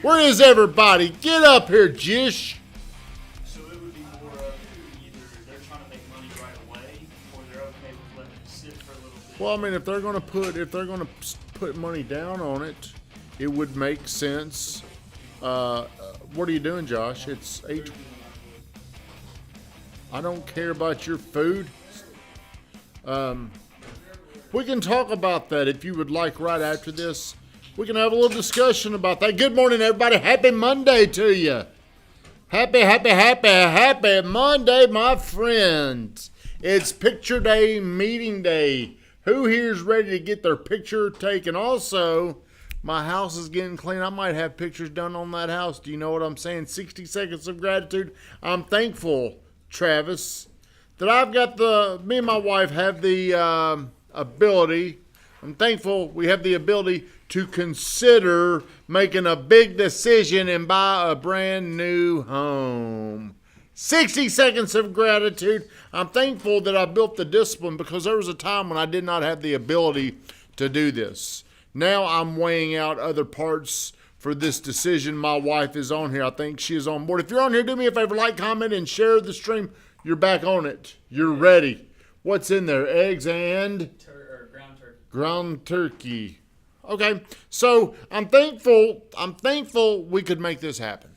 Where is everybody? Get up here, Jish. So it would be more of either they're trying to make money right away, or they're okay with letting it sit for a little bit. Well, I mean, if they're gonna put money down on it, it would make sense. What are you doing, Josh? It's 8. I don't care about your food. We can talk about that if you would like right after this. We can have a little discussion about that. Good morning, everybody. Happy Monday to you. Happy Monday, my friends. It's picture day, meeting day. Who here's ready to get their picture taken? Also, my house is getting clean. I might have pictures done on that house. Do you know what I'm saying? 60 seconds of gratitude. I'm thankful, Travis, that I've got me and my wife have the ability. I'm thankful we have the ability to consider making a big decision and buy a brand new home. 60 seconds of gratitude. I'm thankful that I built the discipline because there was a time when I did not have the ability to do this. Now I'm weighing out other parts for this decision. My wife is on here. I think she is on board. If you're on here, do me a favor, like, comment, and share the stream. You're back on it. You're ready. What's in there? Eggs and ground turkey. Ground turkey. Okay, so I'm thankful we could make this happen.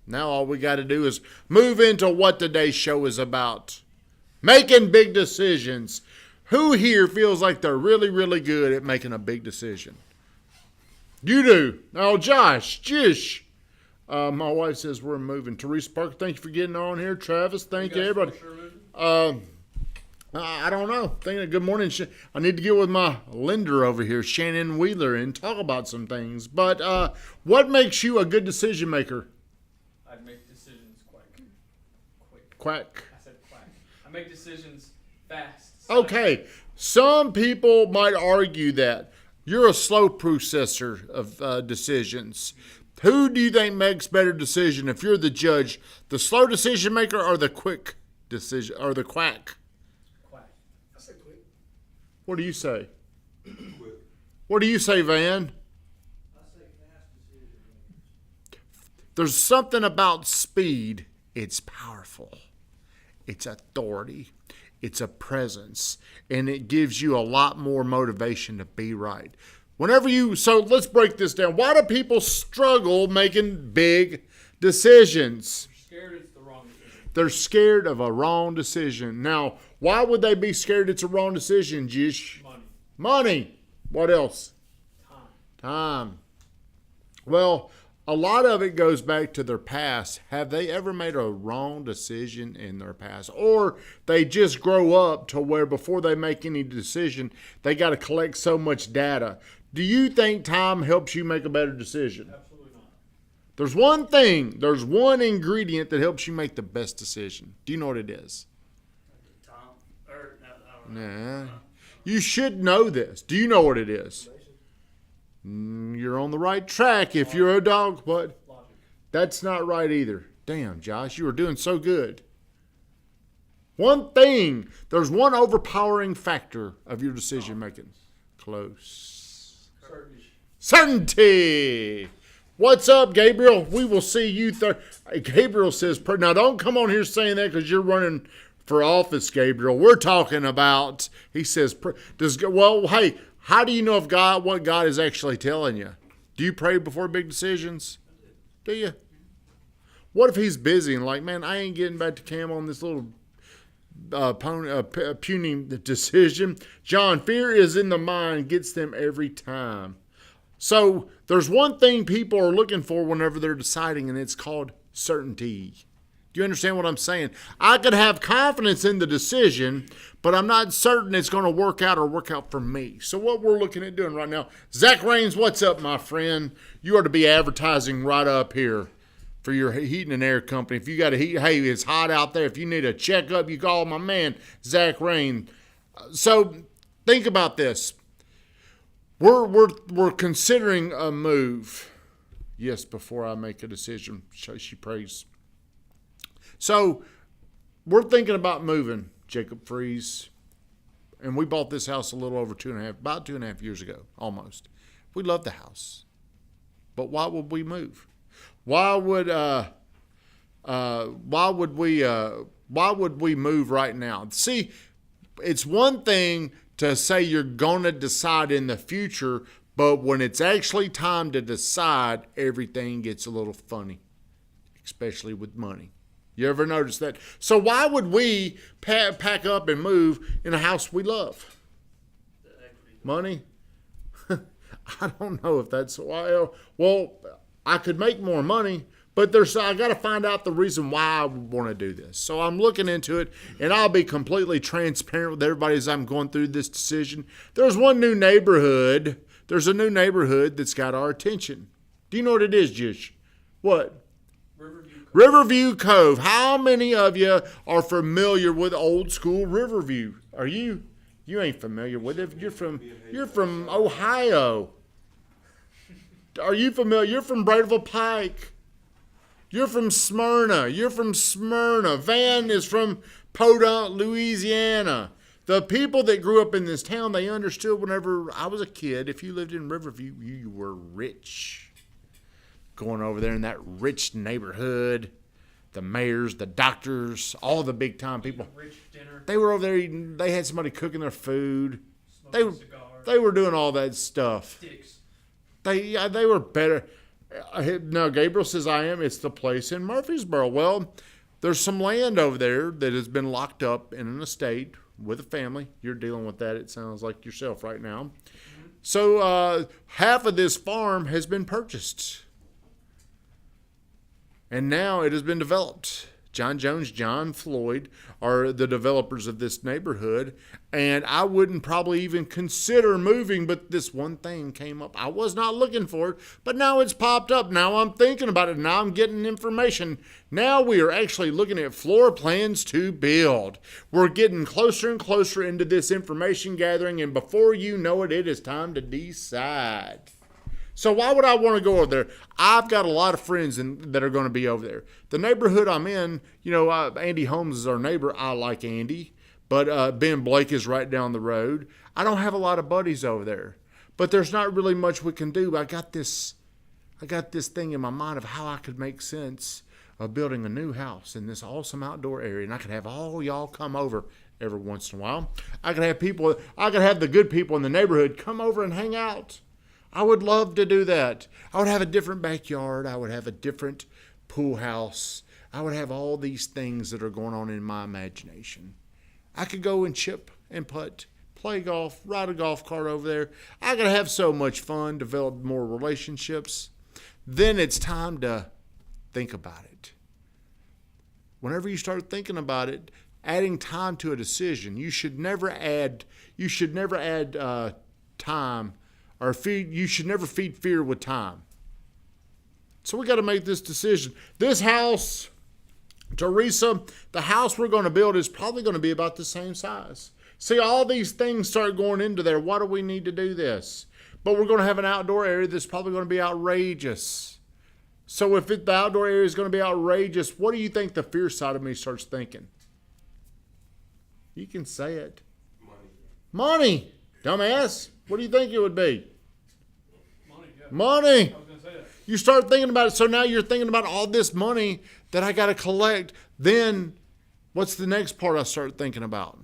Now all we got to do is move into what today's show is about. Making big decisions. Who here feels like they're really, really good at making a big decision? You do. Oh, Josh, Jish. My wife says we're moving. Teresa Parker, thank you for getting on here. Travis, thank you, everybody. I don't know. Good morning. I need to get with my lender over here, Shannon Wheeler, and talk about some things. But what makes you a good decision maker? I make decisions quick. Quack. I said quack. I make decisions fast. Okay. Some people might argue that you're a slow processor of decisions. Who do you think makes better decision if you're the judge? The slow decision maker or the quick decision or the quack? Quack. I said quick. What do you say? Quick. What do you say, Van? I say fast decision. There's something about speed. It's powerful. It's authority. It's a presence. And it gives you a lot more motivation to be right. So let's break this down. Why do people struggle making big decisions? They're scared it's the wrong decision. They're scared of a wrong decision. Now, why would they be scared it's a wrong decision, Jish? Money. What else? Time. Well, a lot of it goes back to their past. Have they ever made a wrong decision in their past? Or they just grow up to where before they make any decision, they got to collect so much data. Do you think time helps you make a better decision? Absolutely not. There's one ingredient that helps you make the best decision. Do you know what it is? Tom? I don't know. Nah. You should know this. Do you know what it is? You're on the right track if you're a dog. What? Logic. That's not right either. Damn, Josh, you were doing so good. One thing, there's one overpowering factor of your decision making. Close. Certainty. What's up, Gabriel? We will see you. Gabriel says, now don't come on here saying that because you're running for office, Gabriel. We're talking about, he says, hey, how do you know if what God is actually telling you? Do you pray before big decisions? Do you? What if he's busy and like, man, I ain't getting back to Cam on this little puny decision? John, fear is in the mind, gets them every time. So there's one thing people are looking for whenever they're deciding, and it's called certainty. Do you understand what I'm saying? I could have confidence in the decision, but I'm not certain it's going to work out or work out for me. So what we're looking at doing right now, Zach Raines, what's up, my friend? You ought to be advertising right up here for your heating and air company. If you got a heat, hey, it's hot out there. If you need a checkup, you call my man, Zach Raines. So think about this. We're considering a move. Yes, before I make a decision, she prays. So we're thinking about moving, Jacob Freeze. And we bought this house a little over about 2.5 years ago, almost. We love the house. But why would we move? Why would we move right now? See, it's one thing to say you're going to decide in the future, but when it's actually time to decide, everything gets a little funny, especially with money. You ever notice that? So why would we pack up and move in a house we love? The equity. Money? I don't know if that's why. Well, I could make more money, but I got to find out the reason why I want to do this. So I'm looking into it, and I'll be completely transparent with everybody as I'm going through this decision. There's a new neighborhood that's got our attention. Do you know what it is, Jish? What? Riverview Cove. How many of you are familiar with old school Riverview? Are you? You ain't familiar with it. You're from Ohio. Are you familiar? You're from Bradeville Pike. You're from Smyrna. Van is from Podunk, Louisiana. The people that grew up in this town, they understood whenever I was a kid, if you lived in Riverview, you were rich. Going over there in that rich neighborhood, the mayors, the doctors, all the big time people. Rich dinner. They were over there eating, they had somebody cooking their food. They Cigars. were doing all that stuff. Sticks. They were better. Now, Gabriel says it's the place in Murfreesboro. Well, there's some land over there that has been locked up in an estate with a family. You're dealing with that, it sounds like, yourself right now. Mm-hmm. So half of this farm has been purchased. And now it has been developed. John Jones, John Floyd are the developers of this neighborhood. And I wouldn't probably even consider moving, but this one thing came up. I was not looking for it, but now it's popped up. Now I'm thinking about it. Now I'm getting information. Now we are actually looking at floor plans to build. We're getting closer and closer into this information gathering, and before you know it, it is time to decide. So why would I want to go over there? I've got a lot of friends that are going to be over there. The neighborhood I'm in, Andy Holmes is our neighbor. I like Andy. But Ben Blake is right down the road. I don't have a lot of buddies over there. But there's not really much we can do. I got this thing in my mind of how I could make sense of building a new house in this awesome outdoor area. And I could have all y'all come over every once in a while. I could have the good people in the neighborhood come over and hang out. I would love to do that. I would have a different backyard. I would have a different pool house. I would have all these things that are going on in my imagination. I could go and chip and putt, play golf, ride a golf cart over there. I could have so much fun, develop more relationships. Then it's time to think about it. Whenever you start thinking about it, adding time to a decision, you should never add time. You should never feed fear with time. So we got to make this decision. This house, Teresa, the house we're going to build is probably going to be about the same size. See, all these things start going into there. Why do we need to do this? But we're going to have an outdoor area that's probably going to be outrageous. So if the outdoor area is going to be outrageous, what do you think the fear side of me starts thinking? You can say it. Money. Dumbass. What do you think it would be? Money. I was going to say that. You start thinking about it. So now you're thinking about all this money that I got to collect. Then what's the next part I start thinking about?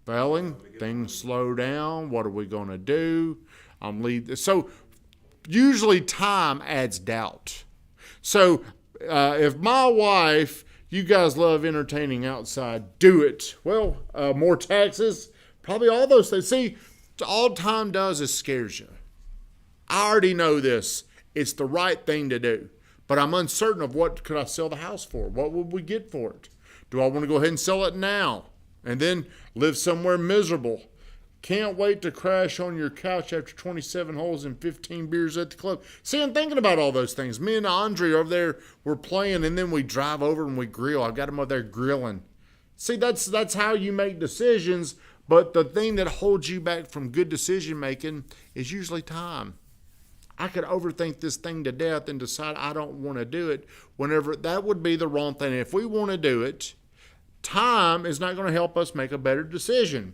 Failing. Things slow down. What are we going to do? So usually time adds doubt. So if my wife, you guys love entertaining outside, do it. Well, more taxes. Probably all those things. See, all time does is scares you. I already know this. It's the right thing to do. But I'm uncertain of what could I sell the house for. What would we get for it? Do I want to go ahead and sell it now and then live somewhere miserable? Can't wait to crash on your couch after 27 holes and 15 beers at the club. See, I'm thinking about all those things. Me and Andre over there, we're playing, and then we drive over and we grill. I got him over there grilling. See, that's how you make decisions. But the thing that holds you back from good decision making is usually time. I could overthink this thing to death and decide I don't want to do it whenever that would be the wrong thing. If we want to do it, time is not going to help us make a better decision.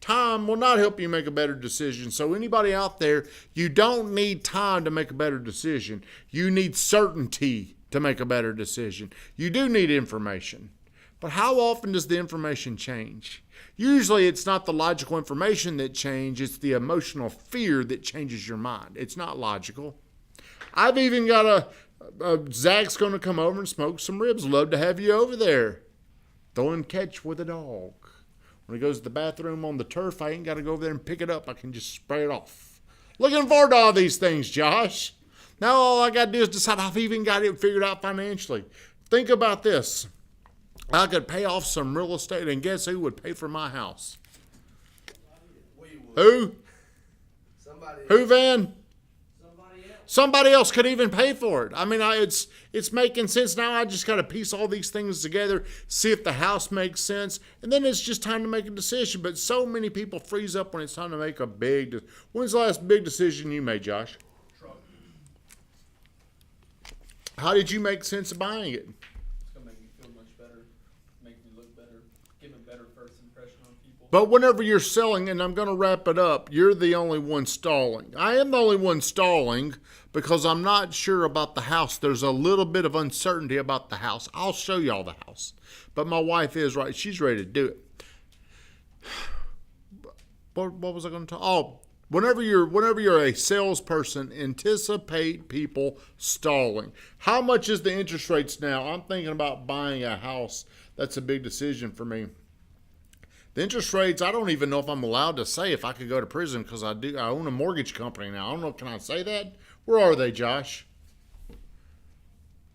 Time will not help you make a better decision. So anybody out there, you don't need time to make a better decision. You need certainty to make a better decision. You do need information. But how often does the information change? Usually it's not the logical information that changes, it's the emotional fear that changes your mind. It's not logical. I've even got Zach's going to come over and smoke some ribs. Love to have you over there. Throwing catch with a dog. When he goes to the bathroom on the turf, I ain't got to go over there and pick it up. I can just spray it off. Looking forward to all these things, Josh. Now all I got to do is decide I've even got it figured out financially. Think about this. I could pay off some real estate, and guess who would pay for my house? We would. Who? Somebody Who, else. Van? Somebody else. Somebody else could even pay for it. I mean, it's making sense now. I just got to piece all these things together, see if the house makes sense, and then it's just time to make a decision. But so many people freeze up when it's time to make a big. When's the last big decision you made, Josh? Truck. How did you make sense of buying it? It's gonna make me feel much better, make me look better, give a better first impression on people. But whenever you're selling, and I'm going to wrap it up, you're the only one stalling. I am the only one stalling because I'm not sure about the house. There's a little bit of uncertainty about the house. I'll show y'all the house. But my wife is right. She's ready to do it. What was I going to talk? Oh, whenever you're a salesperson, anticipate people stalling. How much is the interest rates now? I'm thinking about buying a house. That's a big decision for me. The interest rates, I don't even know if I'm allowed to say if I could go to prison because I own a mortgage company now. I don't know, can I say that? Where are they, Josh?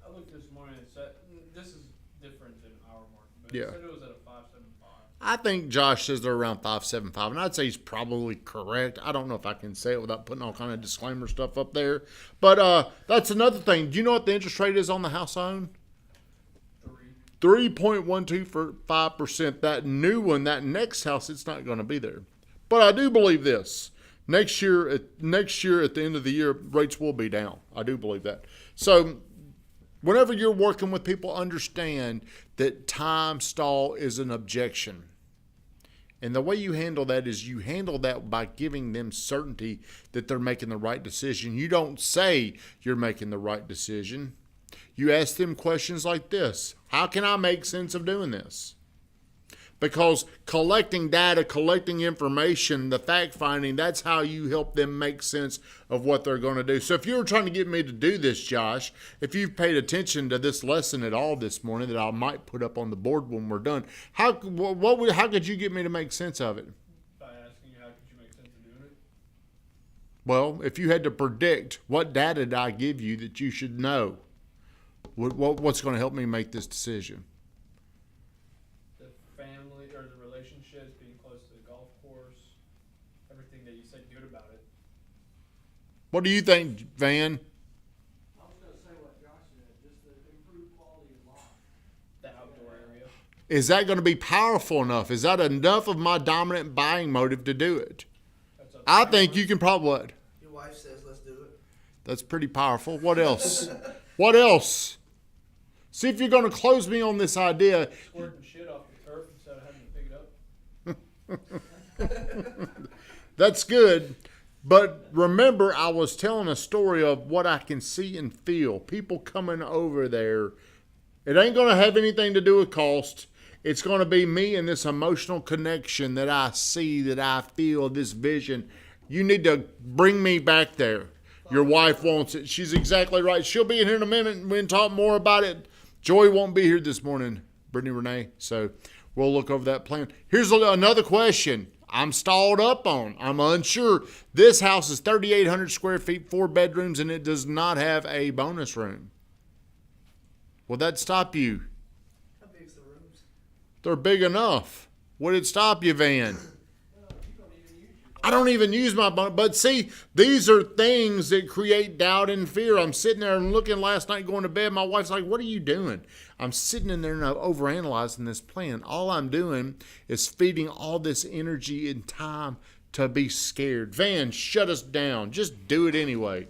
I looked this morning and said, this is different than our market, but Yeah. it said it was at a 5.75. I think Josh says they're around 5.75, and I'd say he's probably correct. I don't know if I can say it without putting all kind of disclaimer stuff up there. But that's another thing. Do you know what the interest rate is on the house I own? 3.125%. That new one, that next house, it's not going to be there. But I do believe this. Next year at the end of the year, rates will be down. I do believe that. So whenever you're working with people, understand that time stall is an objection. And the way you handle that is you handle that by giving them certainty that they're making the right decision. You don't say you're making the right decision. You ask them questions like this. How can I make sense of doing this? Because collecting data, collecting information, the fact finding, that's how you help them make sense of what they're going to do. So if you were trying to get me to do this, Josh, if you've paid attention to this lesson at all this morning that I might put up on the board when we're done, how could you get me to make sense of it? By asking you how could you make sense of doing it? Well, if you had to predict what data did I give you that you should know, what's going to help me make this decision? The family or the relationships, being close to the golf course, everything that you said good about it. What do you think, Van? I was gonna say what Josh said, just the improved quality of life. The outdoor area. Is that going to be powerful enough? Is that enough of my dominant buying motive to do it? That's up to I you. think you can probably, what? Your wife says, let's do it. That's pretty powerful. What else? What else? See if you're going to close me on this idea. Squirting shit off the turf instead of having to pick it up. That's good. But remember, I was telling a story of what I can see and feel. People coming over there. It ain't going to have anything to do with cost. It's going to be me and this emotional connection that I see, that I feel, this vision. You need to bring me back there. Your wife wants it. She's exactly right. She'll be in here in a minute and we can talk more about it. Joy won't be here this morning, Brittany Renee. So we'll look over that plan. Here's another question I'm stalled up on. I'm unsure. This house is 3,800 square feet, 4 bedrooms, and it does not have a bonus room. Will that stop you? How big's the rooms? They're big enough. Would it stop you, Van? You don't even use your. I don't even use my bonus. But see, these are things that create doubt and fear. I'm sitting there and looking last night going to bed. My wife's like, what are you doing? I'm sitting in there and I'm overanalyzing this plan. All I'm doing is feeding all this energy and time to be scared. Van, shut us down. Just do it anyway.